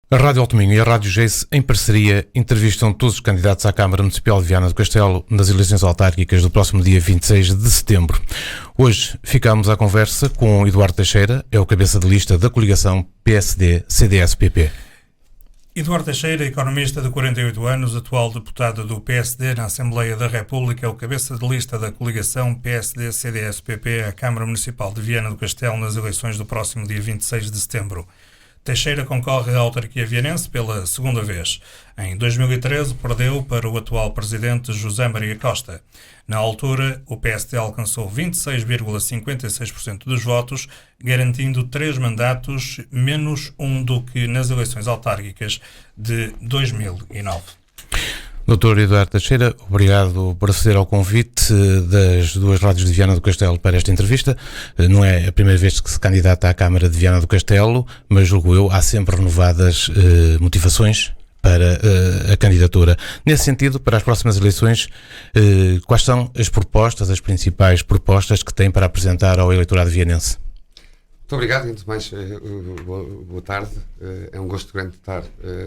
A Rádio Alto Minho e a Rádio Geice, em parceria, entrevistam todos os candidatos à Câmara Municipal de Viana do Castelo nas eleições autárquicas do próximo dia 26 de setembro. Hoje ficamos à conversa com Eduardo Teixeira, é o cabeça de lista da coligação PSD-CDS-PP. Eduardo Teixeira, economista de 48 anos, atual deputado do PSD na Assembleia da República, é o cabeça de lista da coligação PSD-CDS-PP à Câmara Municipal de Viana do Castelo nas eleições do próximo dia 26 de setembro. Teixeira concorre à autarquia vianense pela segunda vez. Em 2013 perdeu para o atual presidente José Maria Costa. Na altura, o PSD alcançou 26,56% dos votos, garantindo 3 mandatos, menos um do que nas eleições autárquicas de 2009. Dr. Eduardo Teixeira, obrigado por aceder ao convite das duas rádios de Viana do Castelo para esta entrevista. Não é a primeira vez que se candidata à Câmara de Viana do Castelo, mas julgo eu, há sempre renovadas motivações para a candidatura. Nesse sentido, para as próximas eleições, quais são as propostas, as principais propostas que tem para apresentar ao eleitorado vianense? Muito obrigado, antes de mais, boa tarde. É um gosto grande estar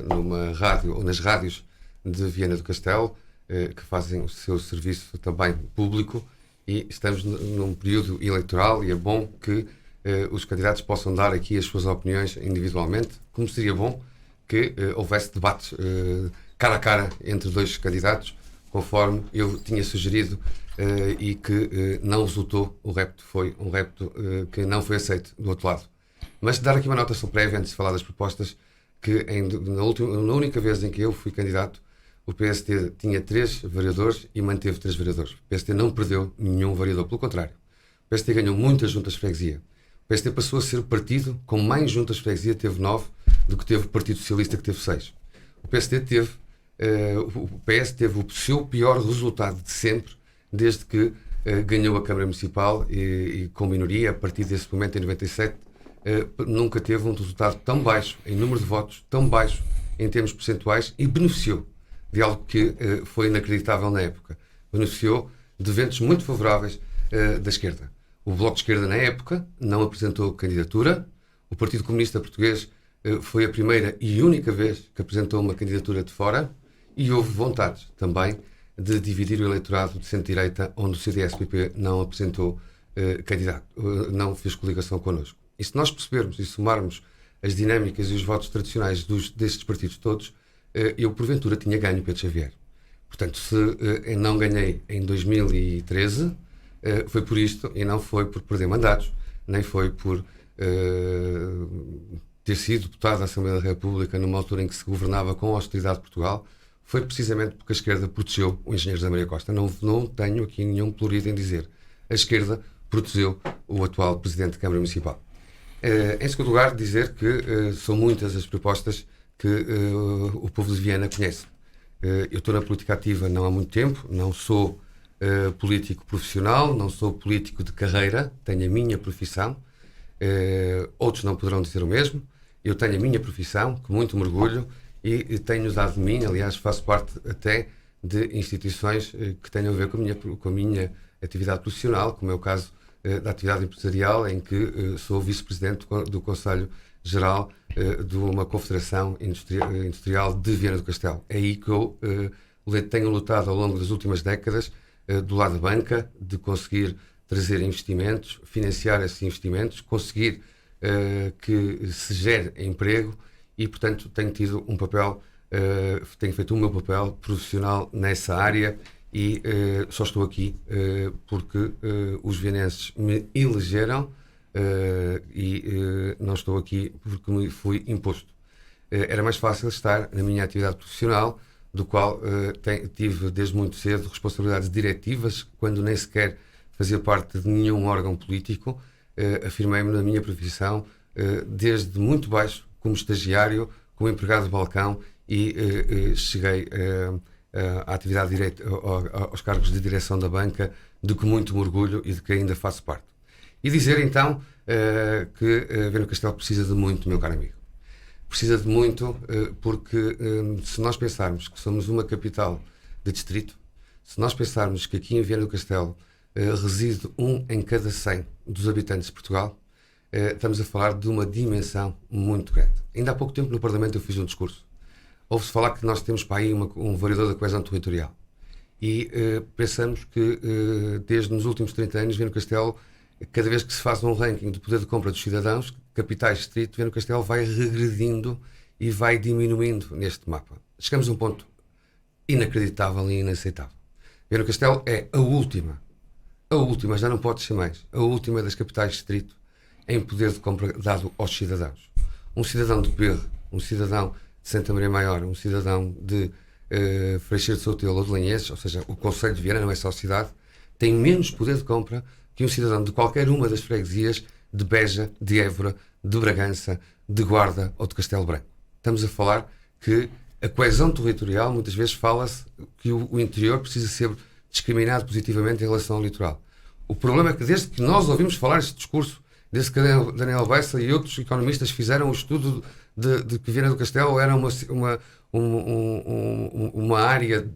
numa rádio, ou nas rádios de Viana do Castelo, que fazem o seu serviço também público, e estamos num período eleitoral e é bom que os candidatos possam dar aqui as suas opiniões individualmente, como seria bom que houvesse debates cara a cara entre dois candidatos, conforme eu tinha sugerido e que não resultou. O repto foi um repto que não foi aceito do outro lado. Mas dar aqui uma nota sobre prévia, antes de falar das propostas, que na única vez em que eu fui candidato, o PSD tinha 3 vereadores e manteve 3 vereadores. O PSD não perdeu nenhum vereador, pelo contrário. O PSD ganhou muitas juntas de freguesia. O PSD passou a ser o partido com mais juntas de freguesia, teve 9, do que teve o Partido Socialista, que teve 6. O PSD teve, o PS teve o seu pior resultado de sempre, desde que ganhou a Câmara Municipal e com minoria, a partir desse momento, em 97, nunca teve um resultado tão baixo, em número de votos, tão baixo em termos percentuais, e beneficiou de algo que foi inacreditável na época. Beneficiou de ventos muito favoráveis da esquerda. O Bloco de Esquerda, na época, não apresentou candidatura. O Partido Comunista Português foi a primeira e única vez que apresentou uma candidatura de fora, e houve vontade também de dividir o eleitorado de centro-direita, onde o CDS-PP não apresentou candidato, não fez coligação connosco. E se nós percebermos e somarmos as dinâmicas e os votos tradicionais destes partidos todos, eu porventura tinha ganho Pedro Xavier. Portanto, se eu não ganhei em 2013, foi por isto, e não foi por perder mandatos, nem foi por ter sido deputado da Assembleia da República numa altura em que se governava com austeridade de Portugal. Foi precisamente porque a esquerda protegeu o engenheiro José Maria Costa. Não tenho aqui nenhum plurido em dizer. A esquerda protegeu o atual Presidente da Câmara Municipal. Em segundo lugar, dizer que são muitas as propostas que o povo de Viana conhece. Eu estou na política ativa não há muito tempo, não sou político profissional, não sou político de carreira, tenho a minha profissão. Outros não poderão dizer o mesmo. Eu tenho a minha profissão, com muito orgulho, e tenho dado de mim, aliás, faço parte até de instituições que tenham a ver com a minha atividade profissional, como é o caso da atividade empresarial, em que sou vice-presidente do Conselho Geral de uma Confederação Industrial de Viana do Castelo. É aí que eu tenho lutado ao longo das últimas décadas, do lado da banca, de conseguir trazer investimentos, financiar esses investimentos, conseguir que se gere emprego, e, portanto, tenho tido um papel, tenho feito o meu papel profissional nessa área, e só estou aqui porque os vienenses me elegeram, e não estou aqui porque me fui imposto. Era mais fácil estar na minha atividade profissional, do qual tive desde muito cedo responsabilidades diretivas, quando nem sequer fazia parte de nenhum órgão político. Afirmei-me na minha profissão desde muito baixo, como estagiário, como empregado de balcão, e cheguei à atividade aos cargos de direção da banca, de que muito me orgulho e de que ainda faço parte. E dizer então que Viana do Castelo precisa de muito, meu caro amigo. Precisa de muito porque se nós pensarmos que somos uma capital de distrito, se nós pensarmos que aqui em Viana do Castelo reside 1 em cada 100 dos habitantes de Portugal, estamos a falar de uma dimensão muito grande. Ainda há pouco tempo no Parlamento eu fiz um discurso. Ouve-se falar que nós temos para aí um variador da coesão territorial. E pensamos que desde nos últimos 30 anos, Viana do Castelo, cada vez que se faz um ranking de poder de compra dos cidadãos, capitais distrito, Viana do Castelo vai regredindo e vai diminuindo neste mapa. Chegamos a um ponto inacreditável e inaceitável. Viana do Castelo é a última, já não pode ser mais, a última das capitais distrito em poder de compra dado aos cidadãos. Um cidadão de Perro, um cidadão de Santa Maria Maior, um cidadão de Freixeiro de Soutelo ou de Lanheses, ou seja, o concelho de Viana, não é só a cidade, tem menos poder de compra que um cidadão de qualquer uma das freguesias de Beja, de Évora, de Bragança, de Guarda ou de Castelo Branco. Estamos a falar que a coesão territorial, muitas vezes fala-se que o interior precisa ser discriminado positivamente em relação ao litoral. O problema é que desde que nós ouvimos falar este discurso, desde que Daniel Bessa e outros economistas fizeram o estudo de que Viana do Castelo era uma área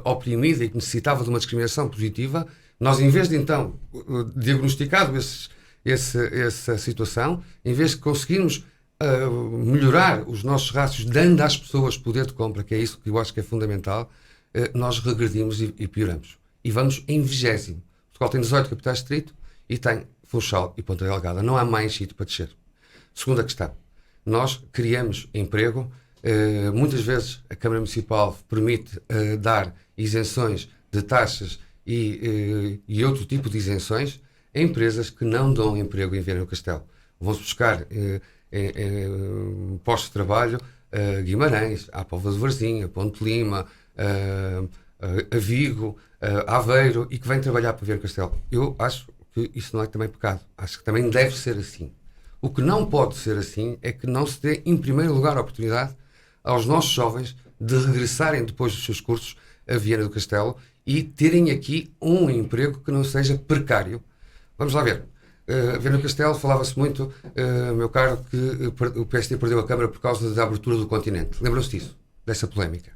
oprimida e que necessitava de uma discriminação positiva, nós, em vez de então diagnosticado essa situação, em vez de conseguirmos melhorar os nossos rácios, dando às pessoas poder de compra, que é isso que eu acho que é fundamental, nós regredimos e pioramos. E vamos em 20º. Portugal tem 18 capitais de distrito e tem Funchal e Ponta Delgada. Não há mais sítio para descer. Segunda questão. Nós criamos emprego. Muitas vezes a Câmara Municipal permite dar isenções de taxas e outro tipo de isenções a empresas que não dão emprego em Viana do Castelo. Vão-se buscar postos de trabalho a Guimarães, à Póvoa de Varzim, a Ponte Lima, a Vigo, a Aveiro, e que vêm trabalhar para Viana do Castelo. Eu acho que isso não é também pecado. Acho que também deve ser assim. O que não pode ser assim é que não se dê, em primeiro lugar, a oportunidade aos nossos jovens de regressarem depois dos seus cursos a Viana do Castelo e terem aqui um emprego que não seja precário. Vamos lá ver. Viana do Castelo, falava-se muito, meu caro, que o PSD perdeu a Câmara por causa da abertura do continente. Lembram-se disso? Dessa polémica?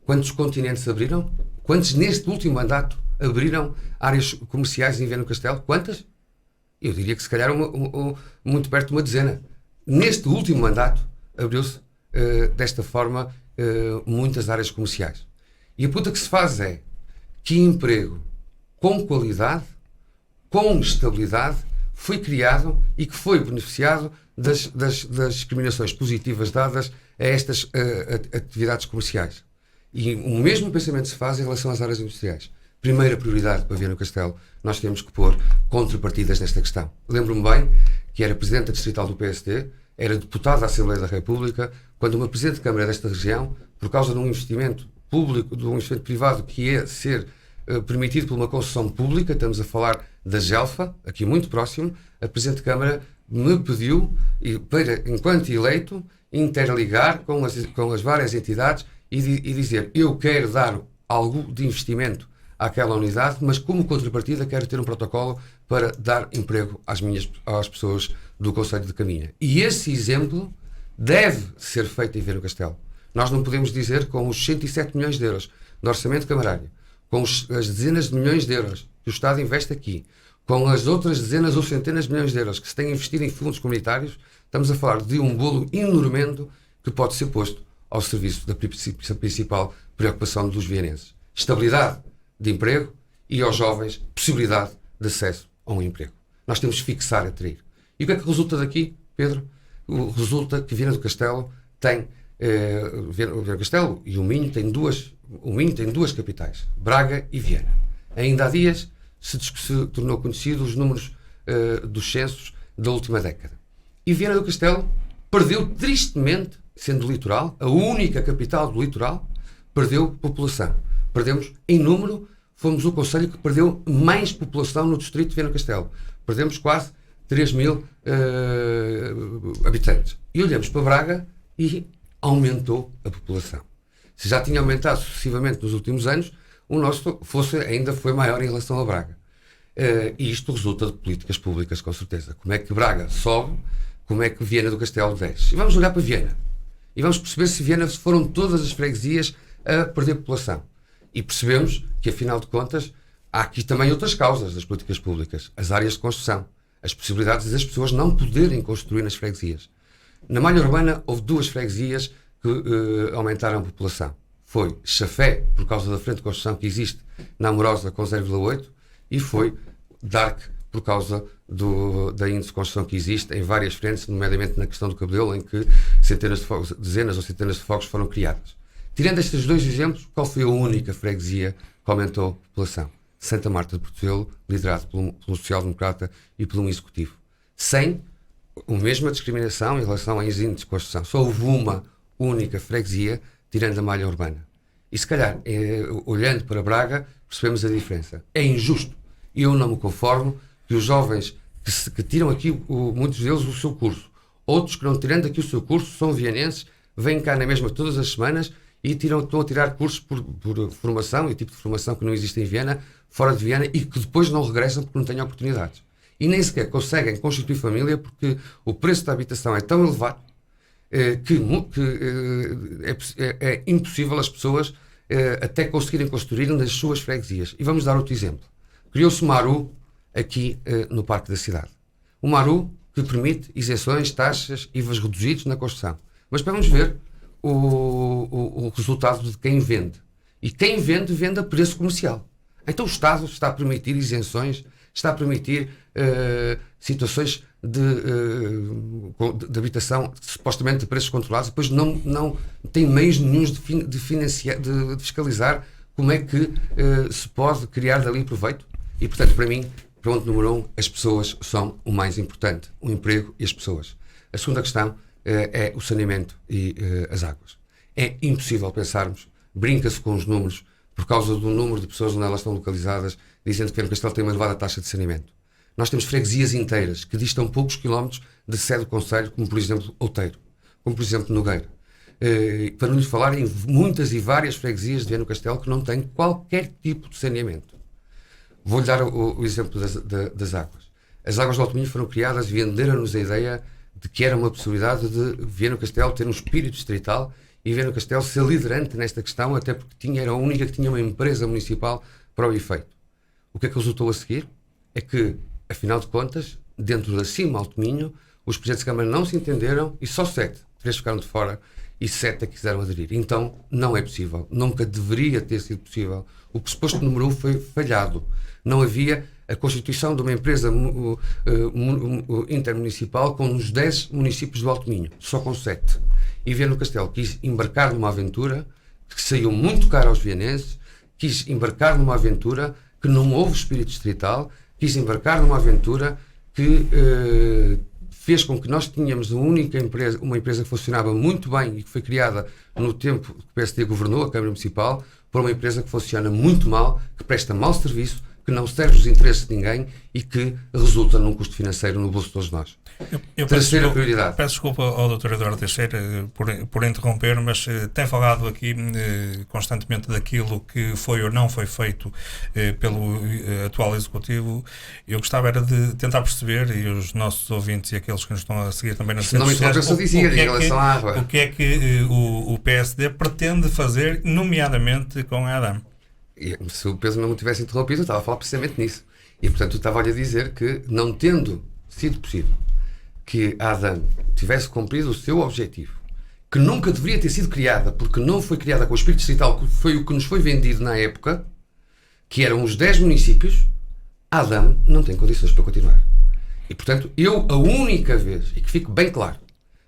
Quantos continentes abriram? Quantos neste último mandato abriram áreas comerciais em Viana do Castelo? Quantas? Eu diria que se calhar muito perto de uma dezena. Neste último mandato abriu-se desta forma muitas áreas comerciais. E a pergunta que se faz é: que emprego com qualidade, com estabilidade, foi criado e que foi beneficiado das discriminações positivas dadas a estas atividades comerciais? E o mesmo pensamento se faz em relação às áreas industriais. Primeira prioridade para Viana do Castelo, nós temos que pôr contrapartidas nesta questão. Lembro-me bem que era Presidente distrital do PSD, era deputado da Assembleia da República, quando uma Presidente de Câmara desta região, por causa de um investimento público, de um investimento privado que ia ser permitido por uma concessão pública, estamos a falar da Gelfa, aqui muito próximo, a Presidente de Câmara me pediu, para, enquanto eleito, interligar com as várias entidades e dizer: eu quero dar algo de investimento àquela unidade, mas como contrapartida quero ter um protocolo para dar emprego às pessoas do Concelho de Caminha. E esse exemplo deve ser feito em Viana do Castelo. Nós não podemos dizer, com os 107 milhões de euros de orçamento camarário, com as dezenas de milhões de euros que o Estado investe aqui, com as outras dezenas ou centenas de milhões de euros que se têm investido em fundos comunitários, estamos a falar de um bolo enormendo que pode ser posto ao serviço da principal preocupação dos vienenses. Estabilidade de emprego e aos jovens possibilidade de acesso a um emprego. Nós temos que fixar, atrair. E o que é que resulta daqui, Pedro? Resulta que Viana do Castelo tem Viana do Castelo e o Minho tem duas capitais, Braga e Viana. Ainda há dias se tornou conhecido os números dos censos da última década. E Viana do Castelo perdeu tristemente, sendo litoral, a única capital do litoral, perdeu população. Perdemos em número, fomos o concelho que perdeu mais população no distrito de Viana do Castelo. Perdemos quase 3.000 habitantes. E olhamos para Braga e aumentou a população. Se já tinha aumentado sucessivamente nos últimos anos, o nosso ainda foi maior em relação a Braga. E isto resulta de políticas públicas, com certeza. Como é que Braga sobe, como é que Viana do Castelo desce. E vamos olhar para Viana. E vamos perceber se Viana foram todas as freguesias a perder população. E percebemos que, afinal de contas, há aqui também outras causas das políticas públicas. As áreas de construção. as possibilidades das pessoas não poderem construir nas freguesias. Na malha urbana houve 2 freguesias que aumentaram a população. Foi Chafé, por causa da frente de construção que existe na Amorosa com 0,8, e foi Dark, por causa da índice de construção que existe em várias frentes, nomeadamente na questão do Cabedelo, em que dezenas ou centenas de fogos foram criadas. Tirando estes 2 exemplos, qual foi a única freguesia que aumentou a população? Santa Marta de Portelo, liderado pelo social-democrata e pelo executivo. Sem a mesma discriminação em relação aos índices de construção. Só houve uma única freguesia, tirando a malha urbana. E se calhar, olhando para Braga, percebemos a diferença. É injusto. E eu não me conformo que os jovens que tiram aqui, muitos deles, o seu curso, outros que não tirando aqui o seu curso, são vianenses, vêm cá na mesma todas as semanas e estão a tirar cursos por formação e tipo de formação que não existe em Viana, fora de Viana, e que depois não regressam porque não têm oportunidades. E nem sequer conseguem constituir família porque o preço da habitação é tão elevado que é impossível as pessoas até conseguirem construir nas suas freguesias. E vamos dar outro exemplo. Criou-se o Maru aqui no Parque da Cidade. O Maru que permite isenções, taxas, IVAs reduzidos na construção. Mas vamos ver o resultado de quem vende. E quem vende, vende a preço comercial. Então o Estado está a permitir isenções, está a permitir situações de habitação supostamente de preços controlados, depois não tem meios nenhuns de fiscalizar como é que se pode criar dali proveito. E, portanto, para mim, ponto número 1, as pessoas são o mais importante, o emprego e as pessoas. A segunda questão é o saneamento e as águas. É impossível pensarmos, brinca-se com os números, por causa do número de pessoas onde elas estão localizadas, dizendo que Viana do Castelo tem uma elevada taxa de saneamento. Nós temos freguesias inteiras que distam poucos quilómetros de sede do concelho, como por exemplo Outeiro, como por exemplo Nogueira. Para não lhes falar em muitas e várias freguesias de Viana do Castelo que não têm qualquer tipo de saneamento. Vou-lhe dar o exemplo das águas. As águas do Alto Minho foram criadas e venderam-nos a ideia de que era uma possibilidade de Viana do Castelo ter um espírito distrital e Viana do Castelo ser liderante nesta questão, até porque era a única que tinha uma empresa municipal para o efeito. O que é que resultou a seguir? É que, afinal de contas, dentro da CIM Alto Minho, os presidentes de Câmara não se entenderam e só 7, 3 ficaram de fora e 7 é que quiseram aderir. Então, não é possível. Nunca deveria ter sido possível. O pressuposto número 1 foi falhado. Não havia a constituição de uma empresa intermunicipal com os 10 municípios do Alto Minho, só com 7. E Viana do Castelo quis embarcar numa aventura que saiu muito caro aos vianenses, quis embarcar numa aventura que não houve espírito distrital, quis embarcar numa aventura que fez com que nós tínhamos uma empresa que funcionava muito bem e que foi criada no tempo que o PSD governou a Câmara Municipal, para uma empresa que funciona muito mal, que presta mau serviço, que não serve os interesses de ninguém e que resulta num custo financeiro no bolso de todos nós. Terceira prioridade. Peço desculpa ao Dr. Eduardo Teixeira por interromper, mas tem falado aqui constantemente daquilo que foi ou não foi feito pelo atual Executivo. Eu gostava era de tentar perceber, e os nossos ouvintes e aqueles que nos estão a seguir também nas redes sociais, o que é que o PSD pretende fazer, nomeadamente com a ADAM. Se o Pedro não me tivesse interrompido, eu estava a falar precisamente nisso. E, portanto, eu estava-lhe a dizer que, não tendo sido possível que a ADAM tivesse cumprido o seu objetivo, que nunca deveria ter sido criada, porque não foi criada com o espírito distrital, que foi o que nos foi vendido na época, que eram os 10 municípios, a ADAM não tem condições para continuar. E, portanto, a única vez, e que fique bem claro,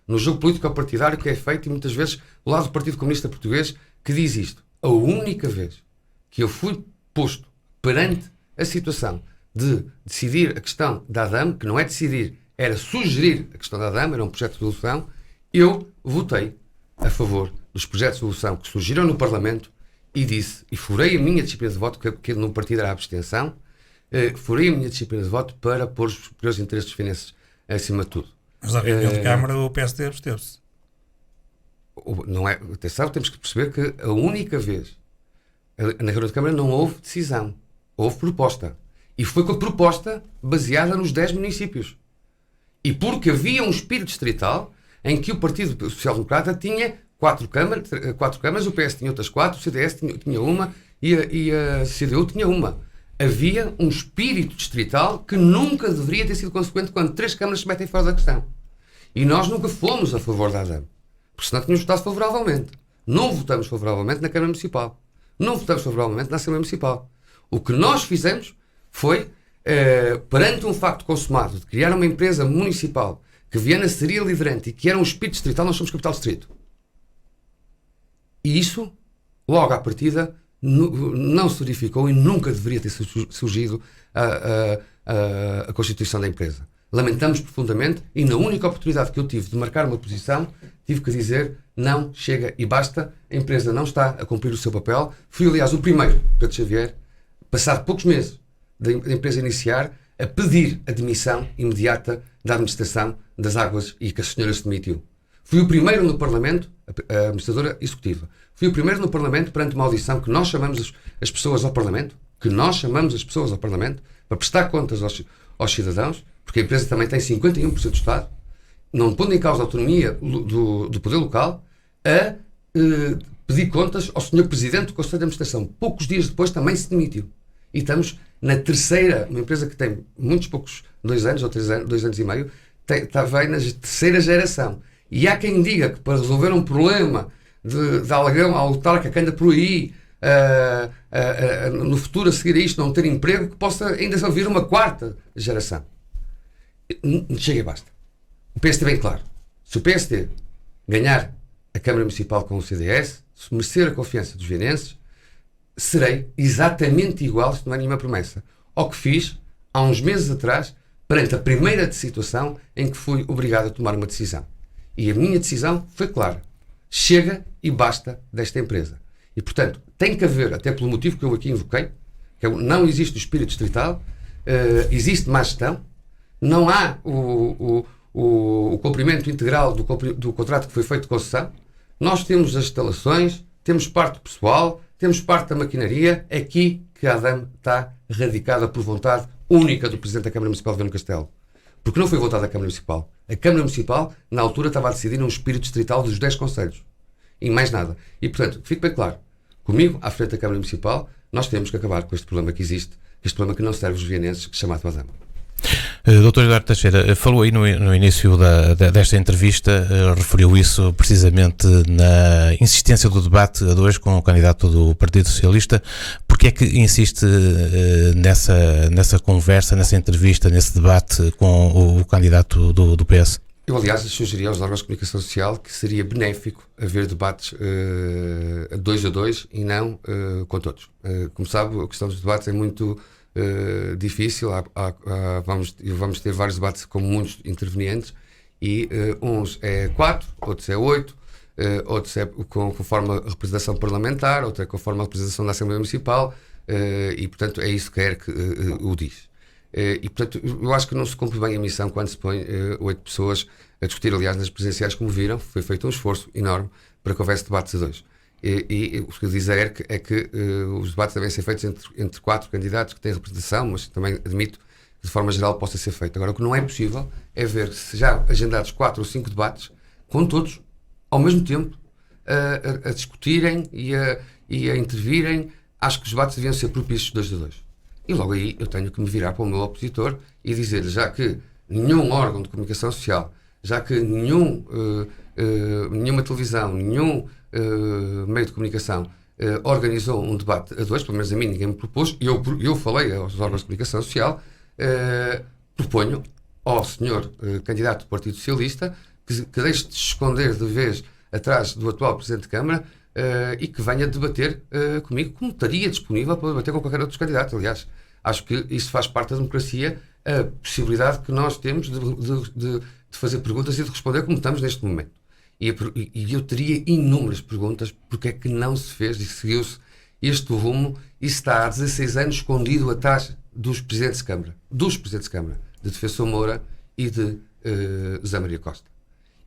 no jogo político-partidário que é feito, e muitas vezes o lado do Partido Comunista Português, que diz isto, a única vez que eu fui posto perante a situação de decidir a questão da ADAM, que não é decidir, era sugerir a questão da ADAM, era um projeto de resolução, eu votei a favor dos projetos de resolução que surgiram no Parlamento e disse, e furei a minha disciplina de voto, que no partido era a abstenção, furei a minha disciplina de voto para pôr os interesses dos finanças acima de tudo. Mas na reunião de Câmara o PSD absteve-se. Não é, atenção, temos que perceber que a única vez na reunião de Câmara não houve decisão, houve proposta. E foi com a proposta baseada nos 10 municípios. E porque havia um espírito distrital em que o Partido Social Democrata tinha 4 câmaras, o PS tinha outras 4, o CDS tinha uma e a CDU tinha uma. havia um espírito distrital que nunca deveria ter sido consequente quando 3 câmaras se metem fora da questão. E nós nunca fomos a favor da ADAM, porque senão tínhamos votado favoravelmente. Não votamos favoravelmente na Câmara Municipal. Não votamos favoravelmente na Assembleia Municipal. O que nós fizemos foi, perante um facto consumado de criar uma empresa municipal que Viana seria liderante e que era um espírito distrital, nós somos capital distrito. E isso, logo à partida, não se verificou e nunca deveria ter surgido a constituição da empresa. Lamentamos profundamente e na única oportunidade que eu tive de marcar uma posição, tive que dizer não, chega e basta, a empresa não está a cumprir o seu papel. Fui, aliás, o primeiro, Pedro Xavier, passado poucos meses da empresa iniciar, a pedir a demissão imediata da administração das águas e que a senhora se demitiu. Fui o primeiro no Parlamento, a administradora executiva, fui o primeiro no Parlamento perante uma audição que nós chamamos as pessoas ao Parlamento, para prestar contas aos cidadãos, porque a empresa também tem 51% do Estado, não pondo em causa a autonomia do poder local, a pedir contas ao Sr. Presidente do Conselho de Administração. Poucos dias depois também se demitiu. E estamos na terceira, uma empresa que tem muitos poucos, 2 anos ou 3 anos, 2 anos e meio, vem na terceira geração. E há quem diga que para resolver um problema de alagão, autarca que anda por aí, no futuro a seguir a isto não ter emprego, que possa ainda vir uma 4ª geração. Chega e basta. O PSD bem claro. Se o PSD ganhar a Câmara Municipal com o CDS, se merecer a confiança dos vienenses, serei exatamente igual, isto não é nenhuma promessa, ao que fiz há uns meses atrás, perante a primeira situação em que fui obrigado a tomar uma decisão. E a minha decisão foi clara. Chega e basta desta empresa. E, portanto, tem que haver, até pelo motivo que eu aqui invoquei, que não existe o espírito distrital, existe má gestão, não há o cumprimento integral do contrato que foi feito de concessão. Nós temos as instalações, temos parte do pessoal, temos parte da maquinaria. É aqui que a ADAM está radicada por vontade única do Presidente da Câmara Municipal de Viana do Castelo. Porque não foi vontade da Câmara Municipal. A Câmara Municipal, na altura, estava a decidir num espírito distrital dos 10 concelhos. E mais nada. E, portanto, fique bem claro. Comigo, à frente da Câmara Municipal, nós temos que acabar com este problema que existe, este problema que não serve os vienenses, chamado ADAM. Dr. Eduardo Teixeira, falou aí no início desta entrevista, referiu isso precisamente na insistência do debate a 2 com o candidato do Partido Socialista. Porque é que insiste nessa conversa, nessa entrevista, nesse debate com o candidato do PS? Eu, aliás, sugeri aos órgãos de comunicação social que seria benéfico haver debates 2 a 2 e não com todos. Como sabe, a questão dos debates é muito difícil. Vamos ter vários debates com muitos intervenientes e uns é 4, outros é 8, outros é conforme a representação parlamentar, outro é conforme a representação da Assembleia Municipal e, portanto, é isso que quer que o diz. E, portanto, eu acho que não se cumpre bem a missão quando se põe 8 pessoas a discutir. Aliás, nas presenciais, como viram, foi feito um esforço enorme para que houvesse debates a 2. E o que eu dizer é que os debates devem ser feitos entre 4 candidatos que têm representação, mas também admito que de forma geral possa ser feito. Agora, o que não é possível é ver se já agendados 4 ou 5 debates, com todos, ao mesmo tempo, a discutirem e a intervirem. Acho que os debates deviam ser propícios 2 a 2. E logo aí eu tenho que me virar para o meu opositor e dizer-lhe, já que nenhum órgão de comunicação social, já que nenhuma televisão, nenhum meio de comunicação organizou um debate a 2, pelo menos a mim ninguém me propôs, e eu falei aos órgãos de comunicação social, proponho ao senhor candidato do Partido Socialista que deixe de se esconder de vez atrás do atual Presidente de Câmara e que venha debater comigo, como estaria disponível para debater com qualquer outro candidato. Aliás, acho que isso faz parte da democracia, a possibilidade que nós temos de fazer perguntas e de responder como estamos neste momento. E eu teria inúmeras perguntas porque é que não se fez e seguiu-se este rumo e está há 16 anos escondido atrás dos Presidentes de Câmara, de Defensor Moura e de José Maria Costa.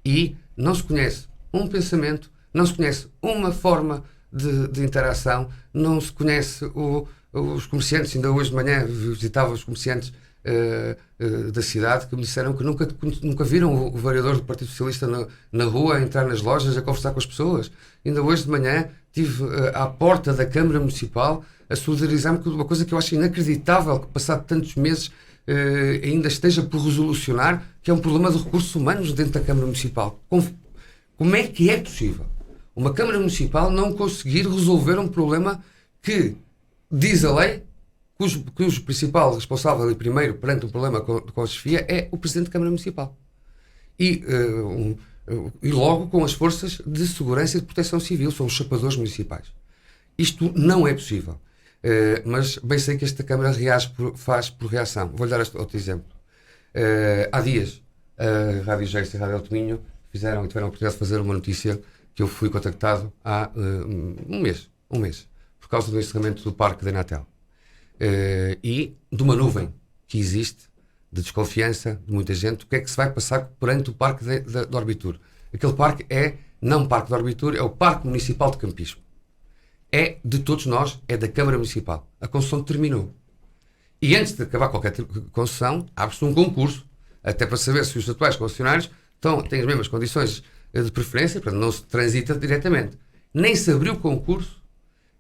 E não se conhece um pensamento, não se conhece uma forma de interação, não se conhece os comerciantes. Ainda hoje de manhã visitava os comerciantes da cidade que me disseram que nunca viram o vereador do Partido Socialista na rua a entrar nas lojas a conversar com as pessoas. Ainda hoje de manhã estive à porta da Câmara Municipal a solidarizar-me com uma coisa que eu acho inacreditável, que passado tantos meses ainda esteja por resolucionar, que é um problema de recursos humanos dentro da Câmara Municipal. Como é que é possível uma Câmara Municipal não conseguir resolver um problema que diz a lei cujo principal responsável e primeiro perante um problema com a chefia é o Presidente da Câmara Municipal. E logo com as forças de segurança e de proteção civil, são os chapadores municipais. Isto não é possível. Mas bem sei que esta Câmara faz por reação. Vou-lhe dar outro exemplo. Há dias, a Rádio Geis e a Rádio Alto Minho tiveram a oportunidade de fazer uma notícia que eu fui contactado há um mês, por causa do encerramento do Parque da Anatel. E de uma nuvem que existe de desconfiança de muita gente, o que é que se vai passar perante o Parque de Orbitur. Aquele parque não o Parque de Orbitur, é o Parque Municipal de Campismo. É de todos nós, é da Câmara Municipal. A concessão terminou. E antes de acabar qualquer concessão, abre-se um concurso, até para saber se os atuais concessionários têm as mesmas condições de preferência, portanto não se transita diretamente. Nem se abriu o concurso,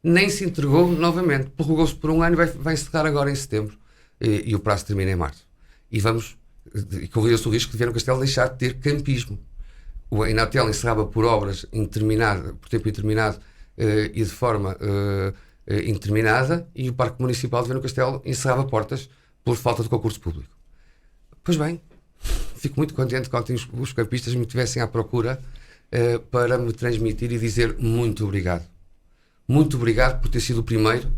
nem se entregou novamente. Prorrogou-se por um ano e vai encerrar agora em setembro. E o prazo termina em março. E corria-se o risco de Viana do Castelo deixar de ter campismo. O Inatel encerrava por obras por tempo indeterminado e de forma indeterminada, e o Parque Municipal de Viana do Castelo encerrava portas por falta de concurso público. Pois bem, fico muito contente quando os campistas me tivessem à procura para me transmitir e dizer muito obrigado. Muito obrigado por ter sido o primeiro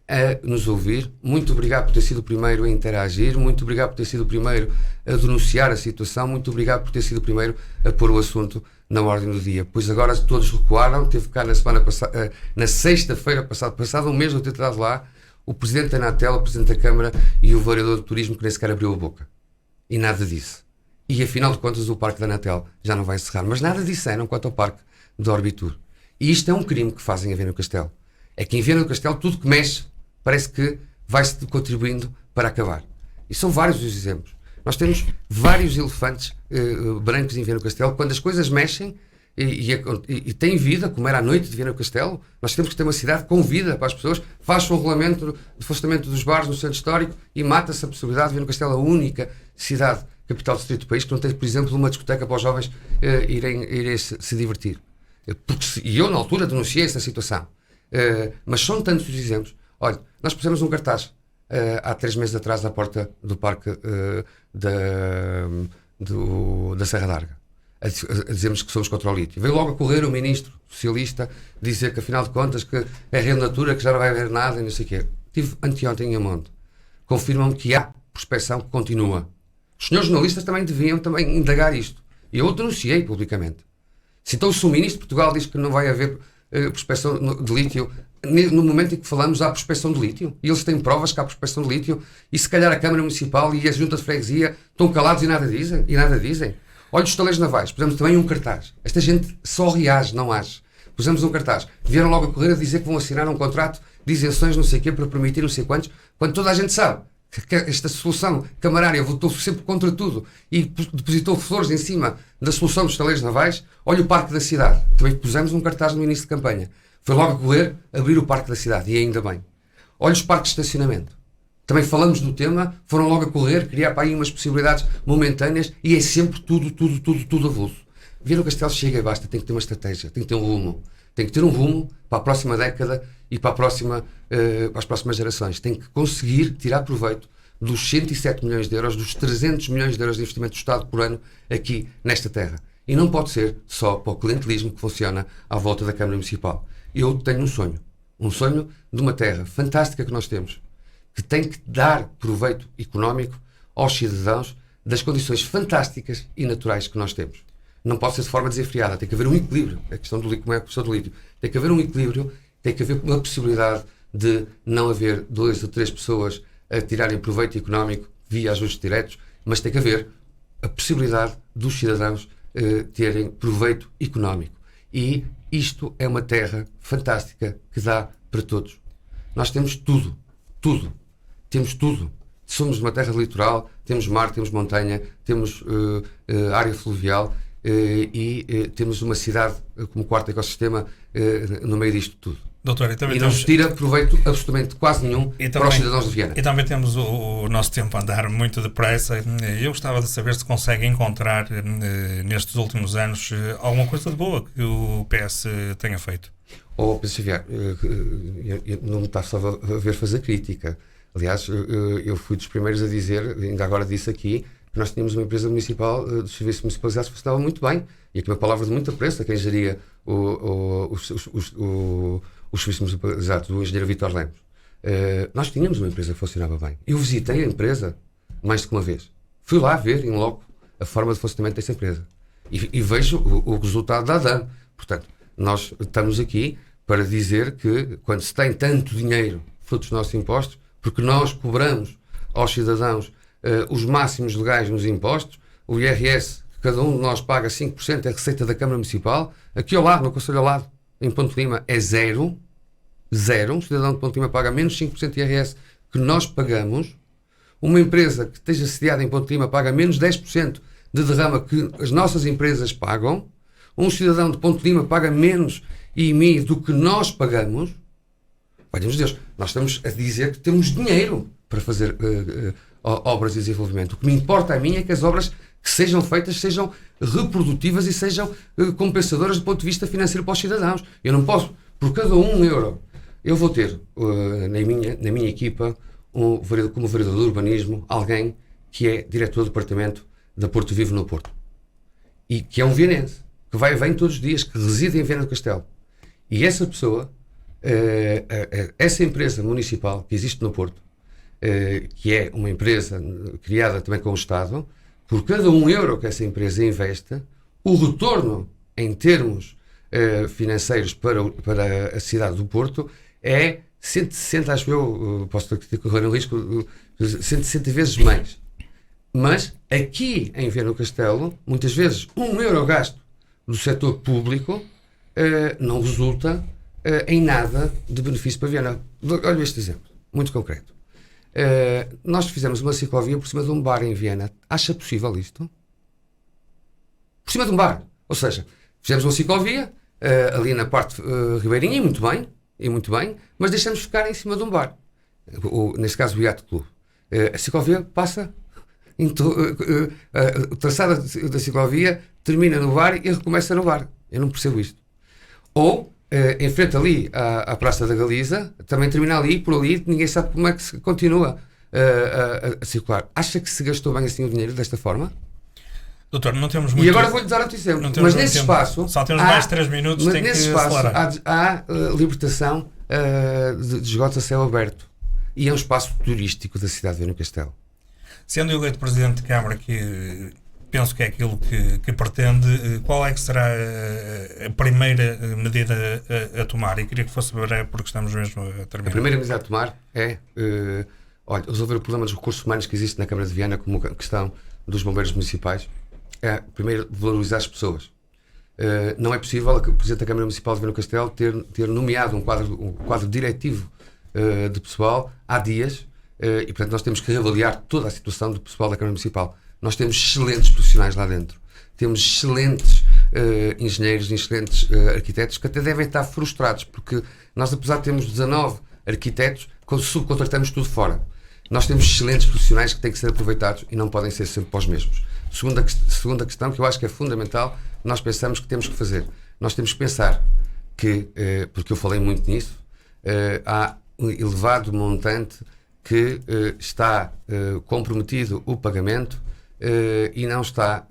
a nos ouvir, muito obrigado por ter sido o primeiro a interagir, muito obrigado por ter sido o primeiro a denunciar a situação, muito obrigado por ter sido o primeiro a pôr o assunto na ordem do dia. Pois agora todos recuaram, teve cá na semana passada, na sexta-feira passado um mês eu ter estado lá, o Presidente da Anatel, o Presidente da Câmara e o Vereador do Turismo, que nem sequer abriu a boca. E nada disso. E afinal de contas o Parque da Anatel já não vai encerrar. Mas nada disseram quanto ao Parque de Orbitur. E isto é um crime que fazem a Viana do Castelo. É que em Viana do Castelo tudo que mexe parece que vai-se contribuindo para acabar. E são vários os exemplos. Nós temos vários elefantes brancos em Viana do Castelo. Quando as coisas mexem e têm vida, como era a noite de Viana do Castelo, nós temos que ter uma cidade com vida para as pessoas. Faz-se um regulamento de afastamento dos bares no centro histórico e mata-se a possibilidade de Viana do Castelo, a única cidade, capital do distrito do país, que não tem, por exemplo, uma discoteca para os jovens irem se divertir. E eu, na altura, denunciei essa situação. Mas são tantos os exemplos. Olha, nós pusemos um cartaz há 3 meses atrás à porta do Parque da Serra Larga, a dizermos que somos contra o lítio. Veio logo a correr o ministro socialista dizer que, afinal de contas, que é Rede Natura, que já não vai haver nada e não sei o quê. Estive anteontem em Amonte. Confirmam-me que há prospecção que continua. Os senhores jornalistas também deviam indagar isto. E eu denunciei publicamente. Se então o ministro de Portugal diz que não vai haver prospecção de lítio, no momento em que falamos há prospecção de lítio, e eles têm provas que há prospecção de lítio, e se calhar a Câmara Municipal e a Junta de Freguesia estão calados e nada dizem. Olha os estaleiros navais, pusemos também um cartaz. Esta gente só reage, não age. Pusemos um cartaz. Vieram logo a correr a dizer que vão assinar um contrato de isenções, não sei o quê, para permitir não sei quantos, quando toda a gente sabe que esta solução camarária votou sempre contra tudo e depositou flores em cima da solução dos estaleiros navais. Olha o Parque da Cidade. Também pusemos um cartaz no início de campanha. Foi logo a correr abrir o Parque da Cidade, e ainda bem. Olha os parques de estacionamento. Também falamos do tema, foram logo a correr, criar para aí umas possibilidades momentâneas, e é sempre tudo avulso. Viana do Castelo chega e basta, tem que ter uma estratégia, tem que ter um rumo. Tem que ter um rumo para a próxima década e para as próximas gerações. Tem que conseguir tirar proveito dos 107 milhões de euros, dos 300 milhões de euros de investimento do Estado por ano aqui nesta terra. E não pode ser só para o clientelismo que funciona à volta da Câmara Municipal. Eu tenho um sonho de uma terra fantástica que nós temos, que tem que dar proveito económico aos cidadãos das condições fantásticas e naturais que nós temos. Não pode ser de forma desenfreada, tem que haver um equilíbrio. A questão do lítio, como é a questão do lítio, tem que haver um equilíbrio, tem que haver uma possibilidade de não haver 2 ou 3 pessoas a tirarem proveito económico via ajustes diretos, mas tem que haver a possibilidade dos cidadãos terem proveito económico. E isto é uma terra fantástica que dá para todos. Nós temos tudo. Temos tudo. somos uma terra litoral, temos mar, temos montanha, temos área fluvial e temos uma cidade como quarto ecossistema no meio disto tudo. Doutor, e não se tira proveito absolutamente quase nenhum para os cidadãos de Viana. E também temos o nosso tempo a andar muito depressa. Eu gostava de saber se consegue encontrar nestes últimos anos alguma coisa de boa que o PS tenha feito. Pedro Xavier, não me está só a ver fazer crítica. Aliás, eu fui dos primeiros a dizer, ainda agora disse aqui, que nós tínhamos uma empresa municipal dos serviços municipalizados que funcionava muito bem. E aqui uma palavra de muito apreço a quem geria os serviços municipalizados, do engenheiro Vítor Lemos. Nós tínhamos uma empresa que funcionava bem. Eu visitei a empresa mais do que uma vez. Fui lá ver, em loco, a forma de funcionamento dessa empresa. E vejo o resultado da ADAM. Portanto, nós estamos aqui para dizer que quando se tem tanto dinheiro fruto dos nossos impostos, porque nós cobramos aos cidadãos os máximos legais nos impostos, o IRS, que cada um de nós paga 5%, é a receita da Câmara Municipal, aqui ao lado, no Conselho ao lado, em Ponte Lima, é zero. Um cidadão de Ponte Lima paga menos 5% de IRS que nós pagamos. Uma empresa que esteja sediada em Ponte Lima paga menos 10% de derrama que as nossas empresas pagam. Um cidadão de Ponte Lima paga menos IMI do que nós pagamos. Valha-nos Deus, nós estamos a dizer que temos dinheiro para fazer obras de desenvolvimento. O que me importa a mim é que as obras que sejam feitas sejam reprodutivas e sejam compensadoras do ponto de vista financeiro para os cidadãos. Eu não posso, por cada €1, eu vou ter na minha equipa, como vereador de urbanismo, alguém que é diretor do departamento da Porto Vivo no Porto. E que é um vienense, que vai e vem todos os dias, que reside em Viana do Castelo. E essa pessoa, essa empresa municipal que existe no Porto, que é uma empresa criada também com o Estado, por cada €1 que essa empresa investe, o retorno em termos financeiros para a cidade do Porto é 160, acho eu, posso correr um risco, 160 vezes mais. Mas aqui em Viana do Castelo, muitas vezes €1 gasto do setor público não resulta em nada de benefício para Viana. Olha este exemplo, muito concreto. Nós fizemos uma ciclovia por cima de um bar em Viana. Acha possível isto? Por cima de um bar. Ou seja, fizemos uma ciclovia ali na parte ribeirinha, e muito bem, mas deixamos ficar em cima de um bar. Neste caso, o Yacht Club. A ciclovia passa, o traçado da ciclovia termina no bar e recomeça no bar. Eu não percebo isto. Ou em frente ali à Praça da Galiza, também termina ali, por ali, ninguém sabe como é que se continua a circular. Acha que se gastou bem assim o dinheiro desta forma? Doutor, não temos muito... E agora vou-lhe dar outro exemplo. Mas nesse espaço... Só temos mais 3 minutos, tem que acelerar. Há libertação de esgotos a céu aberto. E é um espaço turístico da cidade de Viana do Castelo. Sendo eleito Presidente de Câmara, que penso que é aquilo que pretende, qual é que será a primeira medida a tomar? E queria que fosse breve, porque estamos mesmo a terminar. A primeira medida a tomar é resolver o problema dos recursos humanos que existe na Câmara de Viana, como a questão dos bombeiros municipais. Primeiro, valorizar as pessoas. Não é possível o Presidente da Câmara Municipal de Viana do Castelo ter nomeado um quadro diretivo de pessoal há dias, e portanto nós temos que reavaliar toda a situação do pessoal da Câmara Municipal. Nós temos excelentes profissionais lá dentro. Temos excelentes engenheiros, excelentes arquitetos que até devem estar frustrados, porque nós, apesar de termos 19 arquitetos, subcontratamos tudo fora. Nós temos excelentes profissionais que têm que ser aproveitados e não podem ser sempre para os mesmos. Segunda questão, que eu acho que é fundamental, nós pensamos que temos que fazer. Nós temos que pensar que, porque eu falei muito nisso, há um elevado montante que está comprometido o pagamento e não está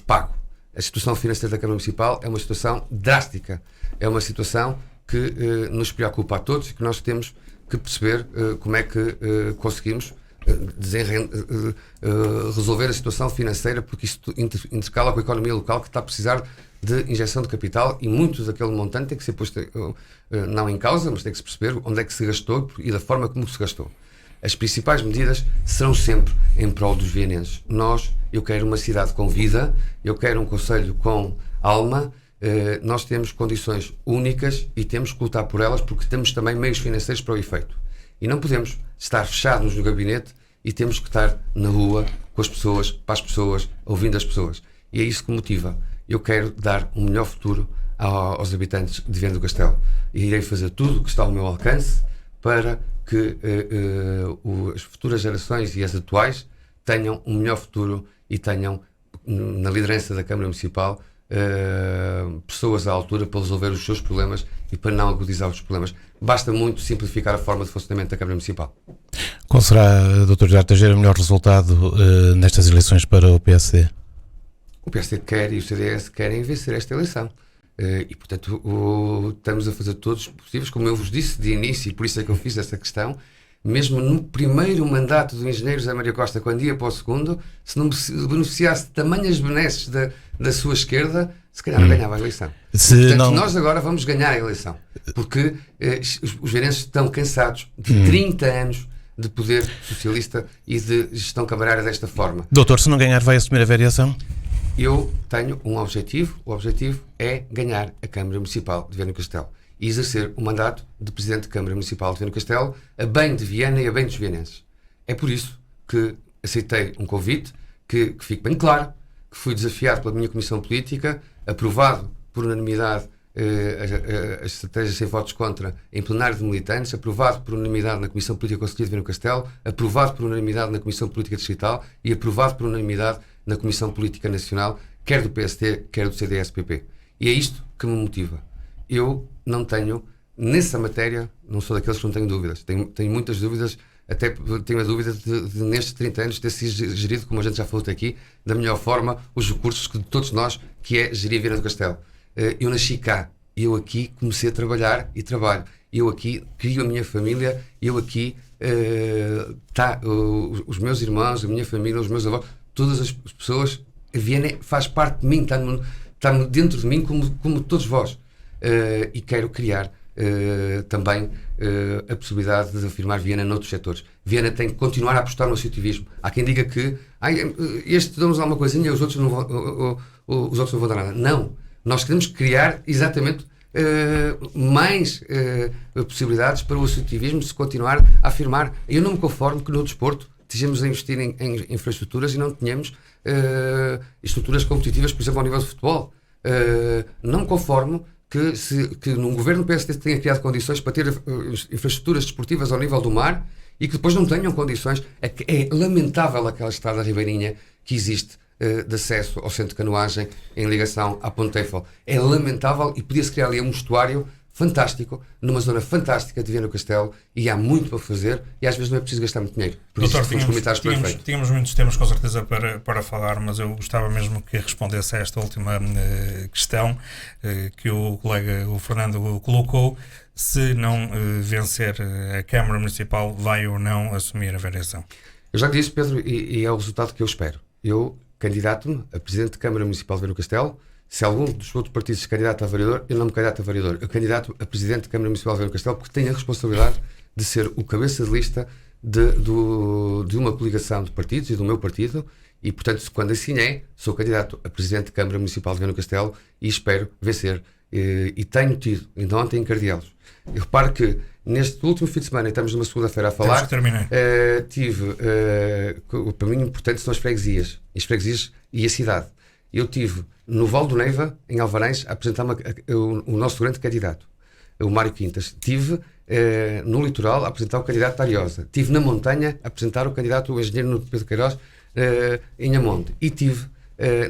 pago. A situação financeira da Câmara Municipal é uma situação drástica. É uma situação que nos preocupa a todos e que nós temos que perceber como é que conseguimos resolver a situação financeira, porque isso intercala com a economia local, que está a precisar de injeção de capital, e muito daquele montante tem que ser posto não em causa, mas tem que se perceber onde é que se gastou e da forma como se gastou. As principais medidas serão sempre em prol dos vienenses. Eu quero uma cidade com vida, eu quero um concelho com alma. Nós temos condições únicas e temos que lutar por elas, porque temos também meios financeiros para o efeito. E não podemos estar fechados no gabinete e temos que estar na rua com as pessoas, para as pessoas, ouvindo as pessoas. E é isso que me motiva. Eu quero dar um melhor futuro aos habitantes de Viana do Castelo. E irei fazer tudo o que está ao meu alcance para que as futuras gerações e as atuais tenham um melhor futuro e tenham, na liderança da Câmara Municipal, pessoas à altura para resolver os seus problemas e para não agudizar os problemas. Basta muito simplificar a forma de funcionamento da Câmara Municipal. Qual será, Dr. Eduardo Teixeira, o melhor resultado nestas eleições para o PSD? O PSD quer e o CDS querem vencer esta eleição. E, portanto, estamos a fazer todos os possíveis, como eu vos disse de início, e por isso é que eu fiz essa questão. Mesmo no primeiro mandato do engenheiro José Maria Costa, quando ia para o segundo, se não beneficiasse de tamanhas benesses da sua esquerda, se calhar não ganhava a eleição. Portanto, nós agora vamos ganhar a eleição, porque os viarenses estão cansados de 30 anos de poder socialista e de gestão camarária desta forma. Doutor, se não ganhar, vai assumir a variação? Eu tenho um objetivo. O objetivo é ganhar a Câmara Municipal de Viana do Castelo e exercer o mandato de Presidente de Câmara Municipal de Viana do Castelo a bem de Viana e a bem dos vianenses. É por isso que aceitei um convite, que fique bem claro, que fui desafiado pela minha Comissão Política, aprovado por unanimidade as estratégias sem votos contra em plenário de militantes, aprovado por unanimidade na Comissão Política Conselhia de Viana do Castelo, aprovado por unanimidade na Comissão Política Distrital e aprovado por unanimidade na Comissão Política Nacional, quer do PSD, quer do CDS-PP. E é isto que me motiva. Eu não tenho, nessa matéria, não sou daqueles que não tenho dúvidas. Tenho muitas dúvidas, até tenho a dúvida de nestes 30 anos ter sido gerido, como a gente já falou até aqui, da melhor forma, os recursos que de todos nós, que é gerir Viana do Castelo. Eu nasci cá, eu aqui comecei a trabalhar e trabalho. Eu aqui crio a minha família, eu aqui os meus irmãos, a minha família, os meus avós, todas as pessoas, a Viana faz parte de mim, está dentro de mim como todos vós. E quero criar também a possibilidade de afirmar Viana noutros setores. Viana tem que continuar a apostar no associativismo. Há quem diga que este dá-nos alguma coisinha e os outros não vão dar nada. Não. Nós queremos criar exatamente mais possibilidades para o associativismo se continuar a afirmar. Eu não me conformo que no desporto estejamos a investir em infraestruturas e não tenhamos estruturas competitivas, por exemplo, ao nível de futebol. Não me conformo que num governo PSD tenha criado condições para ter infraestruturas desportivas ao nível do mar e que depois não tenham condições. É lamentável aquela estrada ribeirinha que existe de acesso ao centro de canoagem em ligação à Ponte Eiffel. É lamentável e podia-se criar ali um estuário fantástico, numa zona fantástica de Viana do Castelo, e há muito para fazer e às vezes não é preciso gastar muito dinheiro. Por Doutor, isso, tínhamos muitos temas com certeza para falar, mas eu gostava mesmo que respondesse a esta última questão que o colega, o Fernando, colocou. Se não vencer a Câmara Municipal, vai ou não assumir a variação? Eu já disse, Pedro, e é o resultado que eu espero. Eu candidato-me a Presidente de Câmara Municipal de Viana do Castelo. Se algum dos outros partidos se candidata a vereador, eu não me candidato a vereador. Eu candidato a Presidente de Câmara Municipal de Viana do Castelo porque tenho a responsabilidade de ser o cabeça de lista de uma coligação de partidos e do meu partido e, portanto, quando assim sou candidato a Presidente de Câmara Municipal de Viana do Castelo e espero vencer. E tenho tido, ainda ontem em Cardealos. Eu reparo que neste último fim de semana, estamos numa segunda-feira a falar, tive, para mim importante são as freguesias e a cidade. Eu tive no Val do Neiva, em Alvarães, a apresentar o nosso grande candidato, o Mário Quintas. Tive no litoral a apresentar o candidato da Ariosa. Tive na montanha a apresentar o candidato, o engenheiro Pedro Queiroz, em Amonte. E tive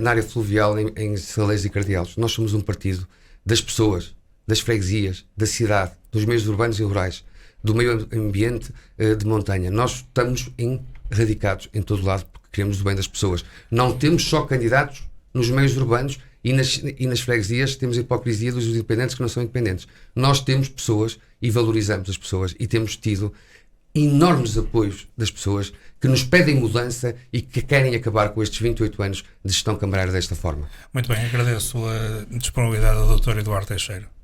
na área fluvial em Salés e Cardealos. Nós somos um partido das pessoas, das freguesias, da cidade, dos meios urbanos e rurais, do meio ambiente de montanha. Nós estamos radicados em todo lado porque queremos o bem das pessoas. Não temos só candidatos nos meios urbanos e nas freguesias temos a hipocrisia dos independentes que não são independentes. Nós temos pessoas e valorizamos as pessoas e temos tido enormes apoios das pessoas que nos pedem mudança e que querem acabar com estes 28 anos de gestão camarária desta forma. Muito bem, agradeço a disponibilidade do Dr. Eduardo Teixeira.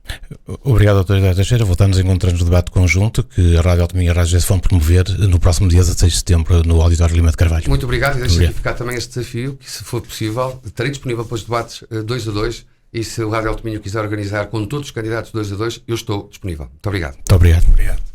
Obrigado, Dr. Eduardo Teixeira. Voltamos a encontrar-nos no debate conjunto que a Rádio Autonomia e a Rádio GS vão promover no próximo dia 16 de setembro no Auditório Lima de Carvalho. Muito obrigado e deixo aqui ficar também este desafio que, se for possível, estarei disponível para os debates 2 a 2 e se o Rádio Autonomia quiser organizar com todos os candidatos 2 a 2, eu estou disponível. Muito obrigado. Muito obrigado.